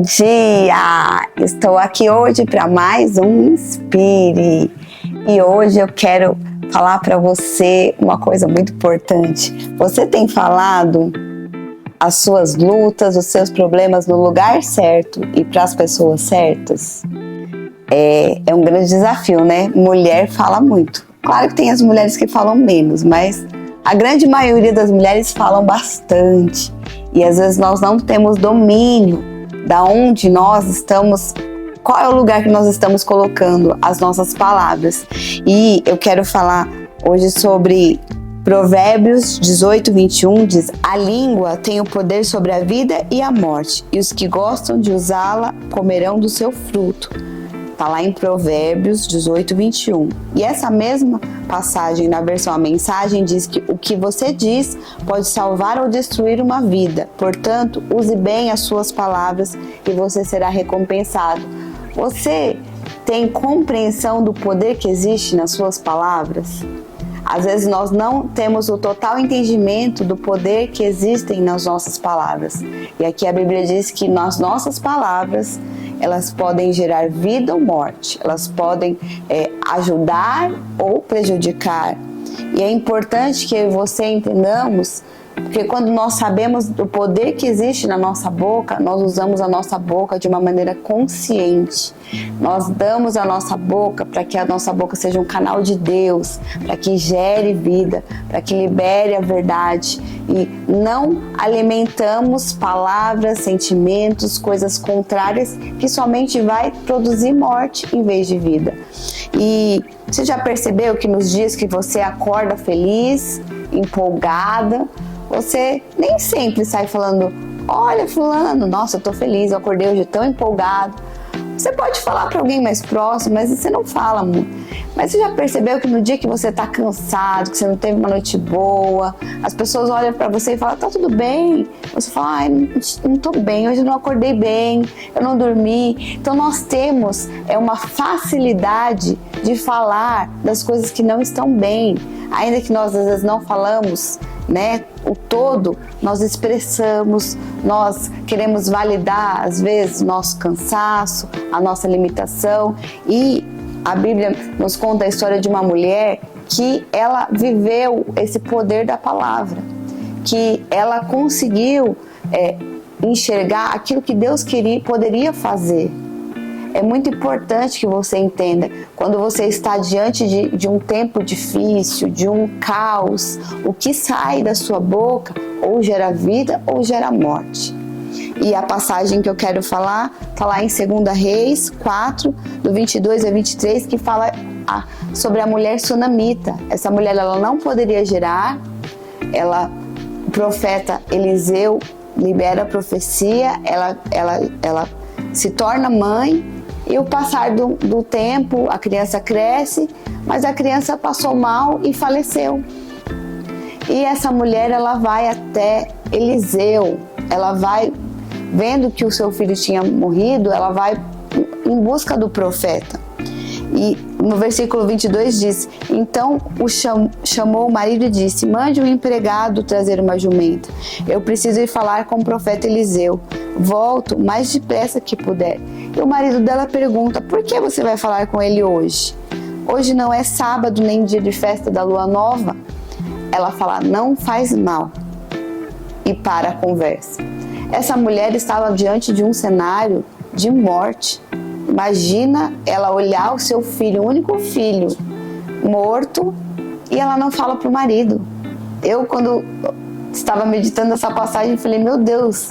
dia! Estou aqui hoje para mais um Inspire e hoje eu quero falar para você uma coisa muito importante. Você tem falado as suas lutas, os seus problemas no lugar certo e para as pessoas certas? É um grande desafio, né? Mulher fala muito. Claro que tem as mulheres que falam menos, mas a grande maioria das mulheres falam bastante e às vezes nós não temos domínio da onde nós estamos, qual é o lugar que nós estamos colocando as nossas palavras. E eu quero falar hoje sobre Provérbios 18, 21, diz: a língua tem o poder sobre a vida e a morte, e os que gostam de usá-la comerão do seu fruto. Está lá em Provérbios 18, 21. E essa mesma passagem na versão A Mensagem diz que o que você diz pode salvar ou destruir uma vida. Portanto, use bem as suas palavras e você será recompensado. Você tem compreensão do poder que existe nas suas palavras? Às vezes nós não temos o total entendimento do poder que existem nas nossas palavras. E aqui a Bíblia diz que nas nossas palavras elas podem gerar vida ou morte, elas podem ajudar ou prejudicar. E é importante que eu e você entendamos, porque quando nós sabemos do poder que existe na nossa boca, nós usamos a nossa boca de uma maneira consciente. Nós damos a nossa boca para que a nossa boca seja um canal de Deus, para que gere vida, para que libere a verdade. E não alimentamos palavras, sentimentos, coisas contrárias que somente vai produzir morte em vez de vida. E você já percebeu que nos dias que você acorda feliz, empolgada, você nem sempre sai falando: olha fulano, nossa, eu tô feliz, eu acordei hoje tão empolgado. Você pode falar para alguém mais próximo, mas você não fala muito. Mas você já percebeu que no dia que você tá cansado, que você não teve uma noite boa, as pessoas olham para você e falam: tá tudo bem? Você fala: ai, não tô bem, hoje eu não acordei bem, eu não dormi. Então nós temos uma facilidade de falar das coisas que não estão bem. Ainda que nós às vezes não falamos, né, o todo, nós expressamos, nós queremos validar às vezes o nosso cansaço, a nossa limitação. E a Bíblia nos conta a história de uma mulher que ela viveu esse poder da palavra, que ela conseguiu enxergar aquilo que Deus poderia fazer. É muito importante que você entenda, quando você está diante de um tempo difícil, de um caos, o que sai da sua boca ou gera vida ou gera morte. E a passagem que eu quero falar está lá em 2 Reis 4, do 22 a 23, que fala sobre a mulher sunamita. Essa mulher, ela não poderia gerar, o profeta Eliseu libera a profecia, ela se torna mãe. E o passar do tempo, a criança cresce, mas a criança passou mal e faleceu. E essa mulher, ela vai até Eliseu, ela vai, vendo que o seu filho tinha morrido, ela vai em busca do profeta. E no versículo 22 diz: então chamou o marido e disse: mande um empregado trazer uma jumenta. Eu preciso ir falar com o profeta Eliseu. Volto mais depressa que puder. E o marido dela pergunta: por que você vai falar com ele hoje? Hoje não é sábado nem dia de festa da lua nova. Ela fala: não faz mal. E para a conversa. Essa mulher estava diante de um cenário de morte. Imagina ela olhar o seu filho, o único filho, morto, e ela não fala para o marido. Eu, quando estava meditando essa passagem, falei: meu Deus,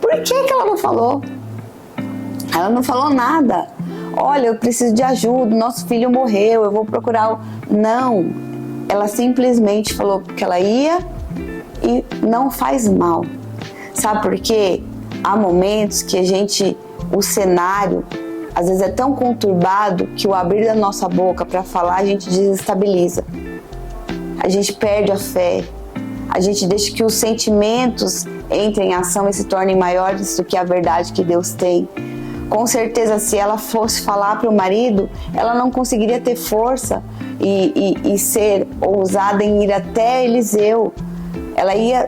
por que ela não falou? Ela não falou nada. Olha, eu preciso de ajuda, nosso filho morreu, eu vou procurar. Não, ela simplesmente falou que ela ia e não faz mal. Sabe por quê? Há momentos que o cenário às vezes é tão conturbado que o abrir da nossa boca para falar, a gente desestabiliza. A gente perde a fé. A gente deixa que os sentimentos entrem em ação e se tornem maiores do que a verdade que Deus tem. Com certeza, se ela fosse falar para o marido, ela não conseguiria ter força e ser ousada em ir até Eliseu. Ela ia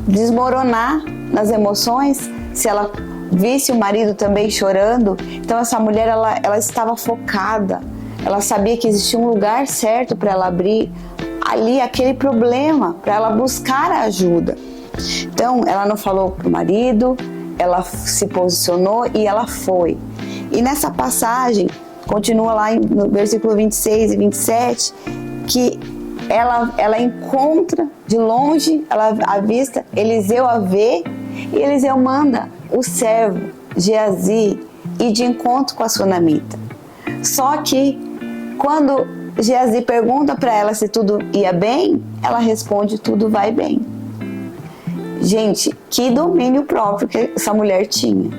desmoronar nas emoções se ela visse o marido também chorando. Então essa mulher, ela estava focada, ela sabia que existia um lugar certo para ela abrir ali aquele problema, para ela buscar a ajuda. Então ela não falou para o marido, ela se posicionou e ela foi. E nessa passagem, continua lá no versículo 26 e 27, que ela encontra de longe, ela avista, Eliseu a vê, e Eliseu manda o servo Geazi ir de encontro com a sunamita. Só que quando Geazi pergunta para ela se tudo ia bem, ela responde: tudo vai bem. Gente, que domínio próprio que essa mulher tinha.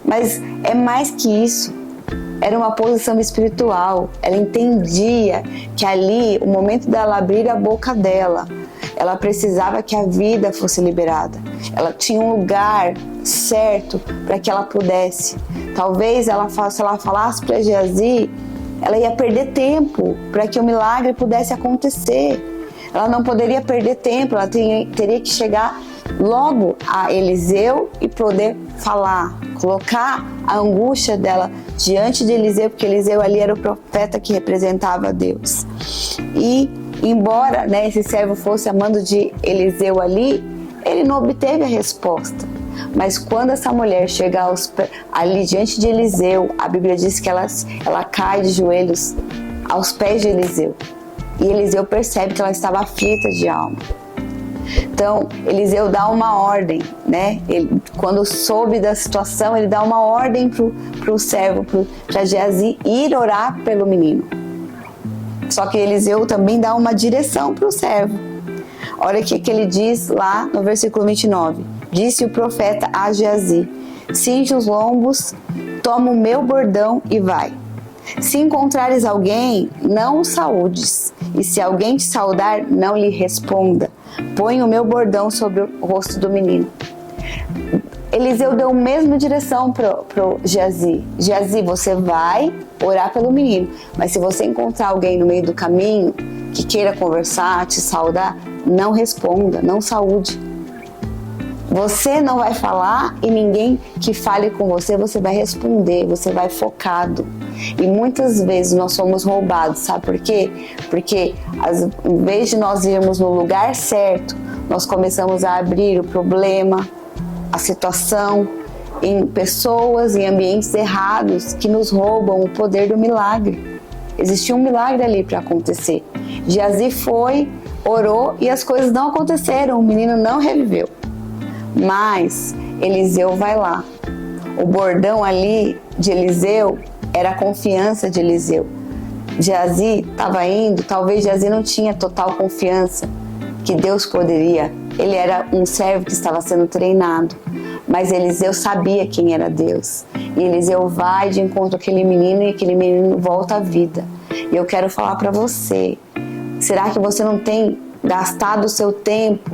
Mas é mais que isso. Era uma posição espiritual. Ela entendia que ali, o momento dela abrir a boca dela, ela precisava que a vida fosse liberada. Ela tinha um lugar certo para que ela pudesse. Talvez se ela falasse para Geazi, ela ia perder tempo para que o milagre pudesse acontecer. Ela não poderia perder tempo, ela teria que chegar logo a Eliseu e poder falar, colocar a angústia dela diante de Eliseu, porque Eliseu ali era o profeta que representava Deus. E embora, esse servo fosse amando de Eliseu ali, ele não obteve a resposta. Mas quando essa mulher chega ali diante de Eliseu, a Bíblia diz que ela cai de joelhos aos pés de Eliseu. E Eliseu percebe que ela estava aflita de alma. Então, Eliseu dá uma ordem, Ele, quando soube da situação, ele dá uma ordem para o servo, para Geazi, ir orar pelo menino. Só que Eliseu também dá uma direção para o servo. Olha o que ele diz lá no versículo 29. Disse o profeta a Geazi: cinge os lombos, toma o meu bordão e vai. Se encontrares alguém, não o saúdes, e se alguém te saudar, não lhe responda. Põe o meu bordão sobre o rosto do menino. Eliseu deu a mesma direção para o Geazi. Geazi, você vai orar pelo menino, mas se você encontrar alguém no meio do caminho que queira conversar, te saudar, não responda, não saúde. Você não vai falar e ninguém que fale com você vai responder, você vai focado. E muitas vezes nós somos roubados, sabe por quê? Porque em vez de nós irmos no lugar certo, nós começamos a abrir o problema, a situação, em pessoas, em ambientes errados que nos roubam o poder do milagre. Existia um milagre ali para acontecer. Geazi foi, orou e as coisas não aconteceram, o menino não reviveu. Mas Eliseu vai lá. O bordão ali de Eliseu era a confiança de Eliseu. Geazi estava indo, talvez Geazi não tinha total confiança que Deus poderia. Ele era um servo que estava sendo treinado. Mas Eliseu sabia quem era Deus. E Eliseu vai de encontro àquele menino e aquele menino volta à vida. E eu quero falar para você, será que você não tem gastado o seu tempo,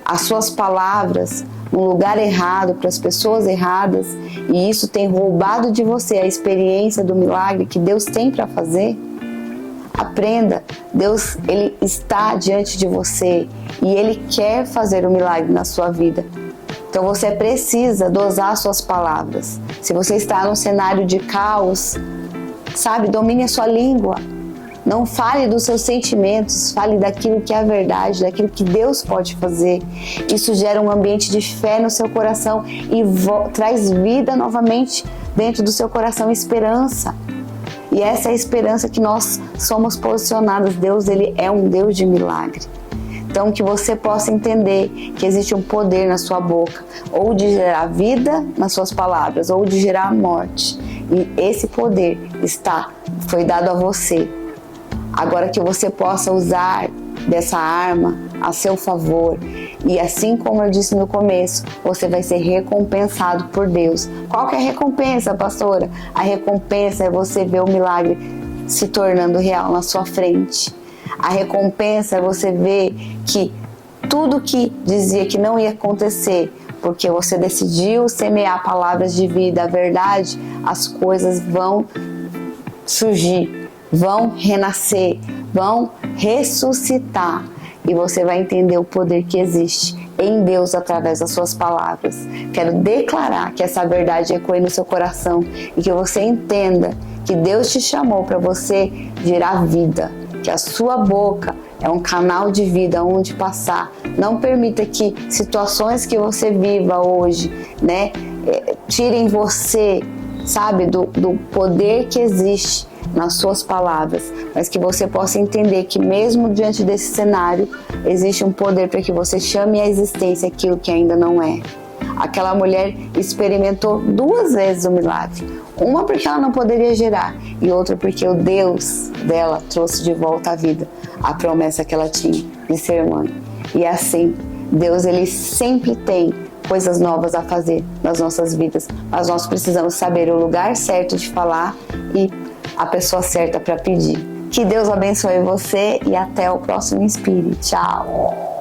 as suas palavras, no lugar errado, para as pessoas erradas, e isso tem roubado de você a experiência do milagre que Deus tem para fazer? Aprenda, Deus, Ele está diante de você e Ele quer fazer o milagre na sua vida. Então você precisa dosar suas palavras. Se você está num cenário de caos, domine a sua língua. Não fale dos seus sentimentos, fale daquilo que é a verdade, daquilo que Deus pode fazer. Isso gera um ambiente de fé no seu coração e traz vida novamente dentro do seu coração, esperança. E essa é a esperança que nós somos posicionados. Deus, Ele é um Deus de milagre. Então, que você possa entender que existe um poder na sua boca, ou de gerar vida nas suas palavras, ou de gerar morte. E esse poder foi dado a você. Agora que você possa usar dessa arma a seu favor. E assim como eu disse no começo, você vai ser recompensado por Deus. Qual que é a recompensa, pastora? A recompensa é você ver o milagre se tornando real na sua frente. A recompensa é você ver que tudo que dizia que não ia acontecer, porque você decidiu semear palavras de vida, a verdade, as coisas vão surgir, vão renascer, vão ressuscitar. E você vai entender o poder que existe em Deus através das suas palavras. Quero declarar que essa verdade ecoe no seu coração e que você entenda que Deus te chamou para você gerar vida, que a sua boca é um canal de vida onde passar. Não permita que situações que você viva hoje, né, tirem você, sabe, do poder que existe nas suas palavras, mas que você possa entender que mesmo diante desse cenário, existe um poder para que você chame à existência aquilo que ainda não é. Aquela mulher experimentou 2 vezes o milagre. Uma porque ela não poderia gerar e outra porque o Deus dela trouxe de volta à vida a promessa que ela tinha de ser mãe. E assim, Deus, ele sempre tem coisas novas a fazer nas nossas vidas, mas nós precisamos saber o lugar certo de falar e a pessoa certa para pedir. Que Deus abençoe você e até o próximo Inspire. Tchau!